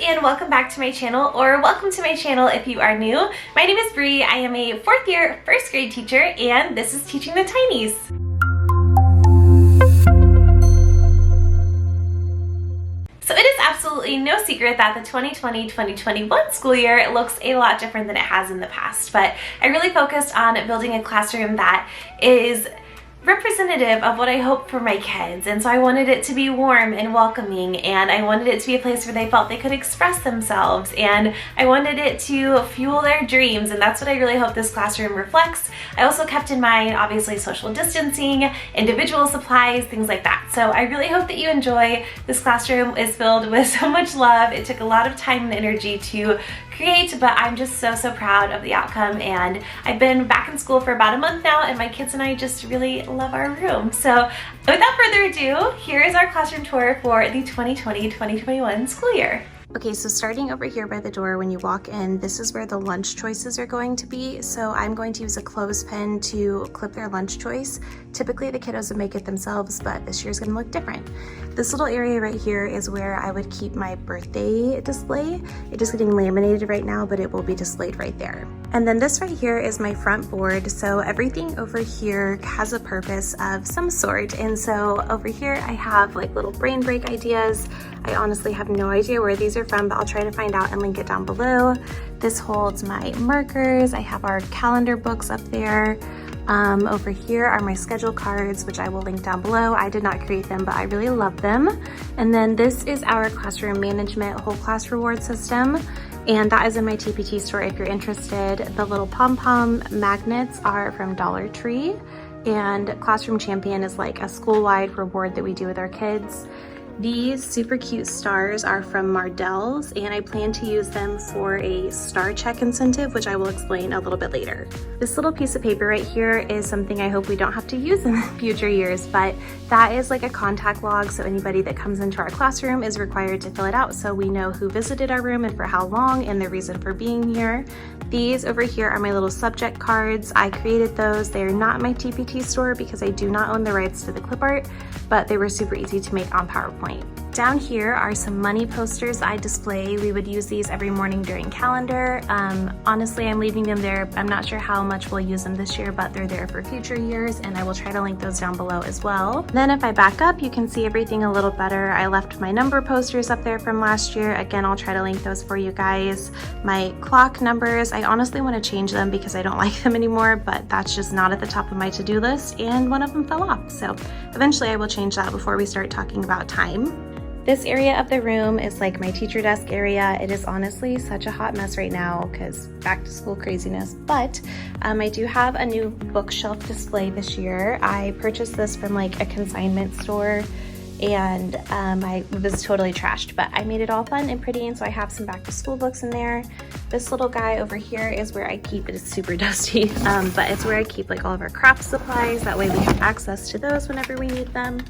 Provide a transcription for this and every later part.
and welcome back to my channel, or welcome to my channel if you are new. My name is Bree. I am a 4th year first grade teacher, and this is Teaching the Tinies. So it is absolutely no secret that the 2020-2021 school year looks a lot different than it has in the past, but I really focused on building a classroom that is representative of what I hope for my kids. And so I wanted it to be warm and welcoming, and I wanted it to be a place where they felt they could express themselves, and I wanted it to fuel their dreams, and that's what I really hope this classroom reflects. I also kept in mind, obviously, social distancing, individual supplies, things like that. So I really hope that you enjoy. This classroom is filled with so much love. It took a lot of time and energy to create, but I'm just so proud of the outcome, and I've been back in school for about a month now, and my kids and I just really love our room. So without further ado, here is our classroom tour for the 2020-2021 school year. Okay, so starting over here by the door when you walk in, this is where the lunch choices are going to be. So I'm going to use a clothespin to clip their lunch choice. Typically the kiddos would make it themselves, but this year's gonna look different. This little area right here is where I would keep my birthday display. It is getting laminated right now, but it will be displayed right there. And then this right here is my front board. So everything over here has a purpose of some sort. And so over here I have like little brain break ideas. I honestly have no idea where these are from, but I'll try to find out and link it down below. This holds my markers. I have our calendar books up there. Over here are my schedule cards, which I will link down below. I did not create them, but I really love them. And then this is our classroom management whole class reward system. And that is in my TPT store if you're interested. The little pom-pom magnets are from Dollar Tree, and Classroom Champion is like a school-wide reward that we do with our kids. These super cute stars are from Mardell's, and I plan to use them for a star check incentive, which I will explain a little bit later. This little piece of paper right here is something I hope we don't have to use in future years, but that is like a contact log, so anybody that comes into our classroom is required to fill it out so we know who visited our room and for how long and the reason for being here. These over here are my little subject cards. I created those. They are not in my TPT store because I do not own the rights to the clip art, but they were super easy to make on PowerPoint. Down here are some money posters I display. We would use these every morning during calendar. Honestly, I'm leaving them there. I'm not sure how much we'll use them this year, but they're there for future years, and I will try to link those down below as well. Then if I back up, you can see everything a little better. I left my number posters up there from last year. Again, I'll try to link those for you guys. My clock numbers, I honestly want to change them because I don't like them anymore, but that's just not at the top of my to-do list, and one of them fell off. So eventually I will change that before we start talking about time. This area of the room is like my teacher desk area. It is honestly such a hot mess right now because back to school craziness, but I do have a new bookshelf display this year. I purchased this from like a consignment store, and I was totally trashed, but I made it all fun and pretty, and so I have some back to school books in there. This little guy over here is where I keep, it is super dusty, but it's where I keep like all of our craft supplies. That way we have access to those whenever we need them.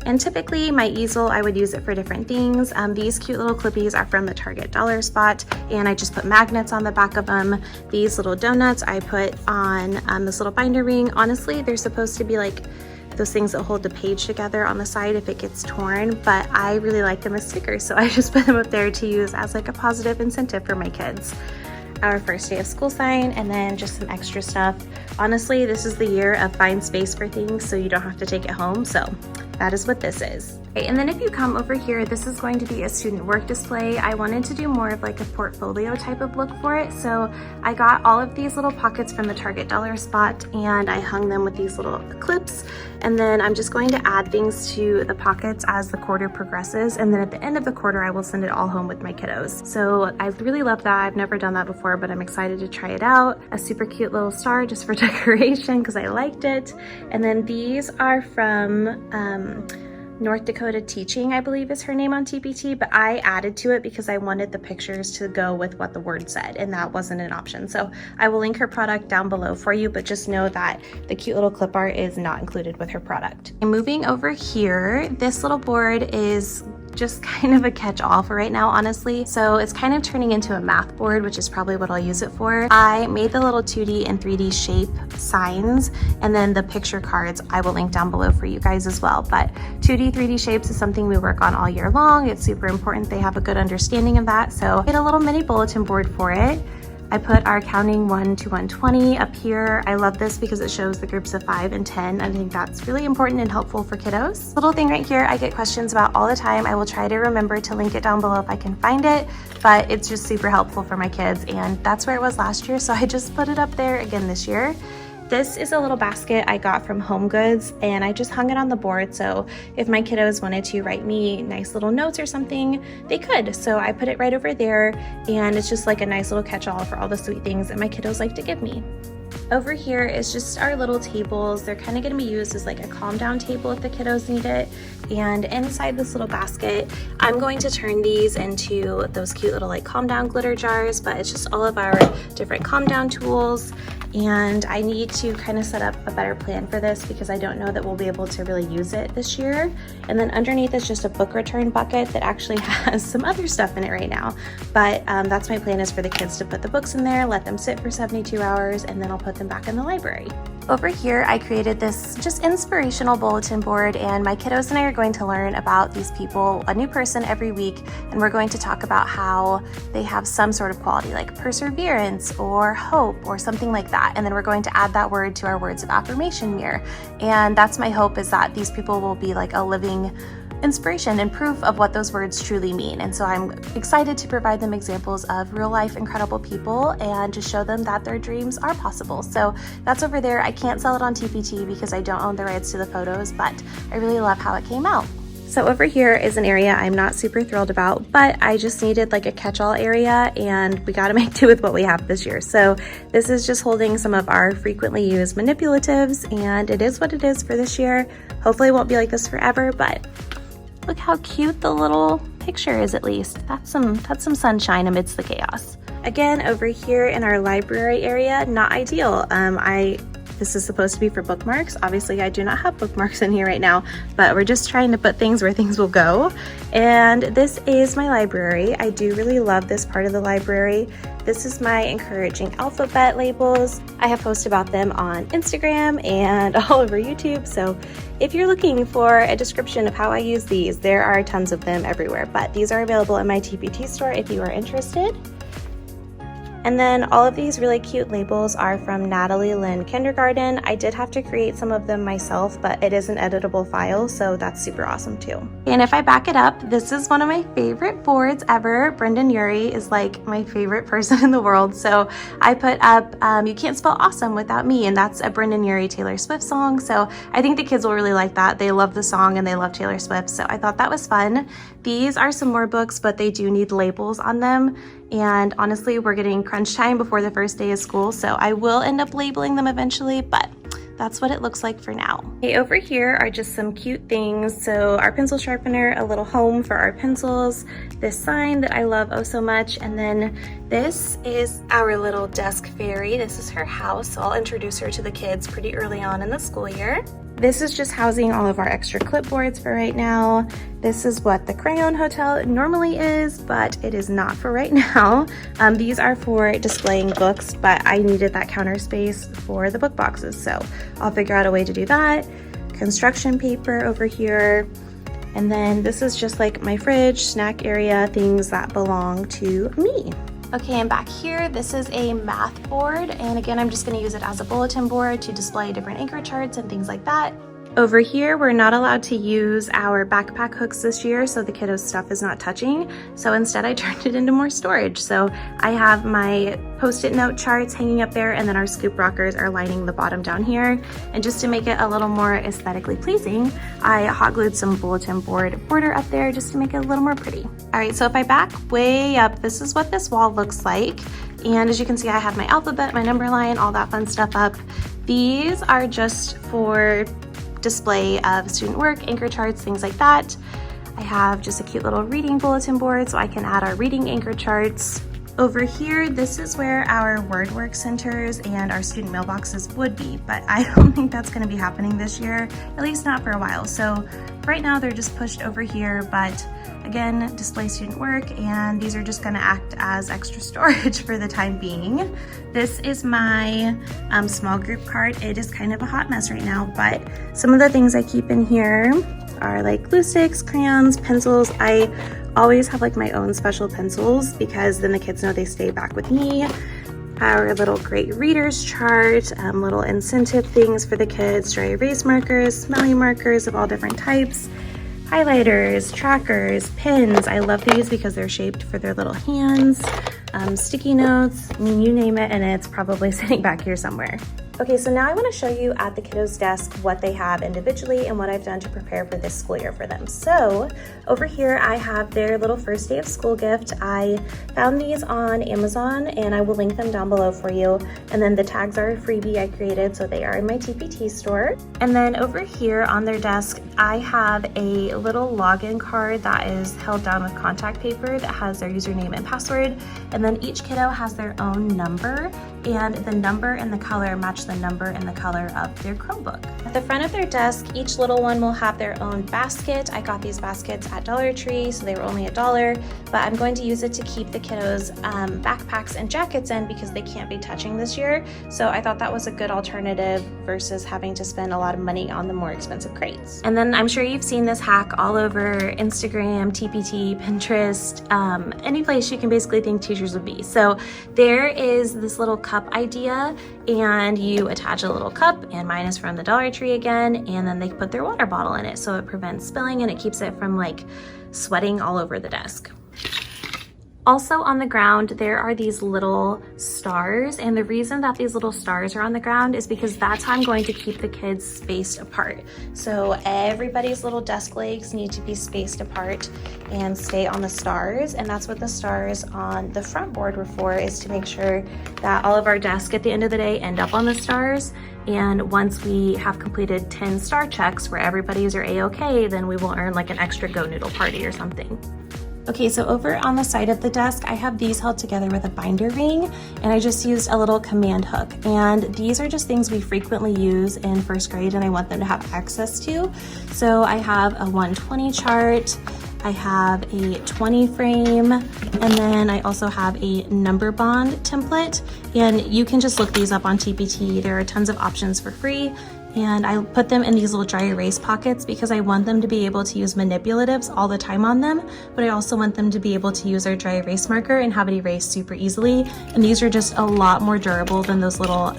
And typically my easel, I would use it for different things. These cute little clippies are from the Target dollar spot, and I just put magnets on the back of them. These little donuts I put on this little binder ring. Honestly, they're supposed to be like those things that hold the page together on the side if it gets torn, but I really like them as stickers, so I just put them up there to use as like a positive incentive for my kids. Our first day of school sign, and then just some extra stuff. Honestly, this is the year of find space for things so you don't have to take it home, so that is what this is. Okay, and then if you come over here, this is going to be a student work display. I wanted to do more of like a portfolio type of look for it, so I got all of these little pockets from the Target dollar spot, and I hung them with these little clips, and then I'm just going to add things to the pockets as the quarter progresses, and then at the end of the quarter I will send it all home with my kiddos. So I really love that. I've never done that before, but I'm excited to try it out. A super cute little star just for decoration because I liked it. And then these are from North Dakota Teaching, I believe is her name on TPT, but I added to it because I wanted the pictures to go with what the word said, and that wasn't an option. So I will link her product down below for you, but just know that the cute little clip art is not included with her product. And moving over here, this little board is just kind of a catch-all for right now, honestly. So it's kind of turning into a math board, which is probably what I'll use it for. I made the little 2D and 3D shape signs, and then the picture cards I will link down below for you guys as well. But 2D, 3D shapes is something we work on all year long. It's super important they have a good understanding of that. So I made a little mini bulletin board for it. I put our counting 1 to 120 up here. I love this because it shows the groups of 5 and 10. I think that's really important and helpful for kiddos. Little thing right here I get questions about all the time. I will try to remember to link it down below if I can find it, but it's just super helpful for my kids, and that's where it was last year, so I just put it up there again this year. This is a little basket I got from Home Goods, and I just hung it on the board, so if my kiddos wanted to write me nice little notes or something, they could. So I put it right over there, and it's just like a nice little catch-all for all the sweet things that my kiddos like to give me. Over here is just our little tables. They're kind of going to be used as like a calm down table if the kiddos need it. And inside this little basket, I'm going to turn these into those cute little like calm down glitter jars, but it's just all of our different calm down tools. And I need to kind of set up a better plan for this because I don't know that we'll be able to really use it this year. And then underneath is just a book return bucket that actually has some other stuff in it right now. But that's my plan, is for the kids to put the books in there, let them sit for 72 hours, and then I'll put them back in the library. Over here, I created this just inspirational bulletin board, and my kiddos and I are going to learn about these people, a new person every week, and we're going to talk about how they have some sort of quality like perseverance or hope or something like that. And then we're going to add that word to our words of affirmation mirror. And that's my hope, is that these people will be like a living inspiration and proof of what those words truly mean. And so I'm excited to provide them examples of real life incredible people and to show them that their dreams are possible. So that's over there. I can't sell it on TPT because I don't own the rights to the photos, but I really love how it came out. So over here is an area I'm not super thrilled about, but I just needed like a catch-all area, and we got to make do with what we have this year. So this is just holding some of our frequently used manipulatives, and it is what it is for this year. Hopefully it won't be like this forever, but look how cute the little picture is, at least. That's some sunshine amidst the chaos. Again, over here in our library area, not ideal. This is supposed to be for bookmarks. Obviously, I do not have bookmarks in here right now, but we're just trying to put things where things will go. And this is my library. I do really love this part of the library. This is my encouraging alphabet labels. I have posted about them on Instagram and all over YouTube. So if you're looking for a description of how I use these, there are tons of them everywhere, but these are available in my TPT store if you are interested. And then all of these really cute labels are from Natalie Lynn Kindergarten. I did have to create some of them myself, but it is an editable file, so that's super awesome too. And if I back it up, this is one of my favorite boards ever. Brendan Urie is like my favorite person in the world. So I put up You Can't Spell Awesome Without Me, and that's a Brendan Urie Taylor Swift song. So I think the kids will really like that. They love the song and they love Taylor Swift, so I thought that was fun. These are some more books, but they do need labels on them. And honestly, we're getting crunch time before the first day of school, so I will end up labeling them eventually, but that's what it looks like for now. Okay, over here are just some cute things. So our pencil sharpener, a little home for our pencils, this sign that I love oh so much, and then this is our little desk fairy. This is her house, so I'll introduce her to the kids pretty early on in the school year. This is just housing all of our extra clipboards for right now. This is what the Crayon Hotel normally is, but it is not for right now. These are for displaying books, but I needed that counter space for the book boxes, so I'll figure out a way to do that. Construction paper over here. And then this is just like my fridge, snack area, things that belong to me. Okay, and back here, this is a math board. And again, I'm just gonna use it as a bulletin board to display different anchor charts and things like that. Over here, we're not allowed to use our backpack hooks this year, so the kiddos' stuff is not touching. So instead, I turned it into more storage. So I have my Post-it note charts hanging up there, and then our scoop rockers are lining the bottom down here. And just to make it a little more aesthetically pleasing, I hot glued some bulletin board border up there just to make it a little more pretty. All right, so if I back way up, this is what this wall looks like. And as you can see, I have my alphabet, my number line, all that fun stuff up. These are just for display of student work, anchor charts, things like that. I have just a cute little reading bulletin board so I can add our reading anchor charts. Over here, this is where our WordWork centers and our student mailboxes would be, but I don't think that's going to be happening this year, at least not for a while. So right now they're just pushed over here, but again, display student work, and these are just going to act as extra storage for the time being. This is my small group cart. It is kind of a hot mess right now, but some of the things I keep in here are like glue sticks, crayons, pencils. I always have like my own special pencils because then the kids know they stay back with me. Our little great readers chart, little incentive things for the kids, dry erase markers, smelly markers of all different types, highlighters, trackers, pins. I love these because they're shaped for their little hands, sticky notes, I mean, you name it, and it's probably sitting back here somewhere. Okay, so now I want to show you at the kiddos' desk what they have individually and what I've done to prepare for this school year for them. So over here I have their little first day of school gift. I found these on Amazon and I will link them down below for you. And then the tags are a freebie I created, so they are in my TPT store. And then over here on their desk, I have a little login card that is held down with contact paper that has their username and password. And then each kiddo has their own number, and the number and the color match the number and the color of their Chromebook. At the front of their desk, each little one will have their own basket. I got these baskets at Dollar Tree, so they were only $1, but I'm going to use it to keep the kiddos' backpacks and jackets in because they can't be touching this year. So I thought that was a good alternative versus having to spend a lot of money on the more expensive crates. And then I'm sure you've seen this hack all over Instagram, TPT, Pinterest, any place you can basically think teachers would be. So there is this little cup idea, and you attach a little cup, and mine is from the Dollar Tree again, and then they put their water bottle in it so it prevents spilling and it keeps it from like sweating all over the desk. Also on the ground, there are these little stars, and the reason that these little stars are on the ground is because that's how I'm going to keep the kids spaced apart. So everybody's little desk legs need to be spaced apart and stay on the stars, and that's what the stars on the front board were for, is to make sure that all of our desks at the end of the day end up on the stars. And once we have completed 10 star checks where everybody's are A-okay, then we will earn like an extra Go Noodle party or something. Okay, so over on the side of the desk, I have these held together with a binder ring, and I just used a little command hook. And these are just things we frequently use in first grade and I want them to have access to. So I have a 120 chart, I have a 20 frame, and then I also have a number bond template. And you can just look these up on TPT. There are tons of options for free. And I put them in these little dry erase pockets because I want them to be able to use manipulatives all the time on them, but I also want them to be able to use our dry erase marker and have it erase super easily. And these are just a lot more durable than those little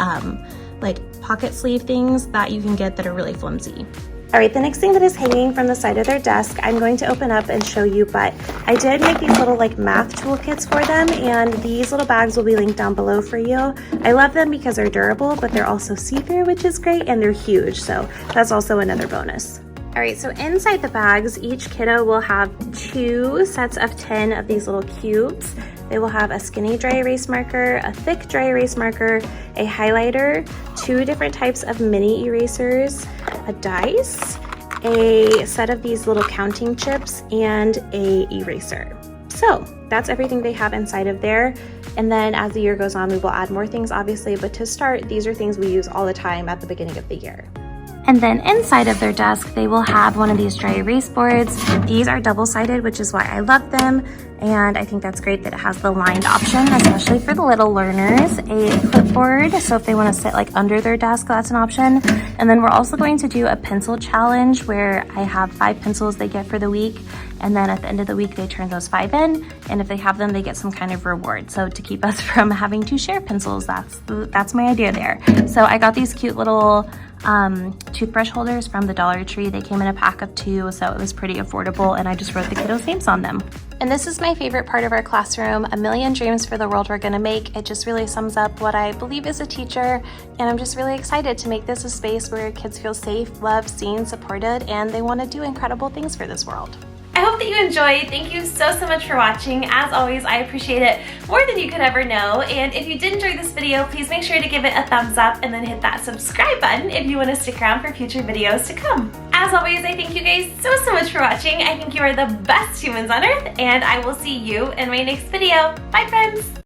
like pocket sleeve things that you can get that are really flimsy. All right, the next thing that is hanging from the side of their desk, I'm going to open up and show you, but I did make these little like math toolkits for them, and these little bags will be linked down below for you. I love them because they're durable, but they're also see-through, which is great, and they're huge, so that's also another bonus. All right, so inside the bags, each kiddo will have 2 sets of 10 of these little cubes. They will have a skinny dry erase marker, a thick dry erase marker, a highlighter, 2 different types of mini erasers, a dice, a set of these little counting chips, and a eraser. So that's everything they have inside of there. And then as the year goes on, we will add more things, obviously, but to start, these are things we use all the time at the beginning of the year. And then inside of their desk, they will have one of these dry erase boards. These are double-sided, which is why I love them. And I think that's great that it has the lined option, especially for the little learners. A clipboard, so if they want to sit like under their desk, that's an option. And then we're also going to do a pencil challenge where I have 5 pencils they get for the week. And then at the end of the week, they turn those 5 in. And if they have them, they get some kind of reward. So to keep us from having to share pencils, that's my idea there. So I got these cute little toothbrush holders from the Dollar Tree. They came in a pack of 2, so it was pretty affordable, and I just wrote the kiddos' names on them. And this is my favorite part of our classroom, a million dreams for the world we're gonna make. It just really sums up what I believe as a teacher, and I'm just really excited to make this a space where kids feel safe, loved, seen, supported, and they wanna do incredible things for this world. I hope that you enjoyed. Thank you so much for watching. As always, I appreciate it more than you could ever know. And if you did enjoy this video, please make sure to give it a thumbs up and then hit that subscribe button if you want to stick around for future videos to come. As always, I thank you guys so much for watching. I think you are the best humans on earth, and I will see you in my next video. Bye, friends.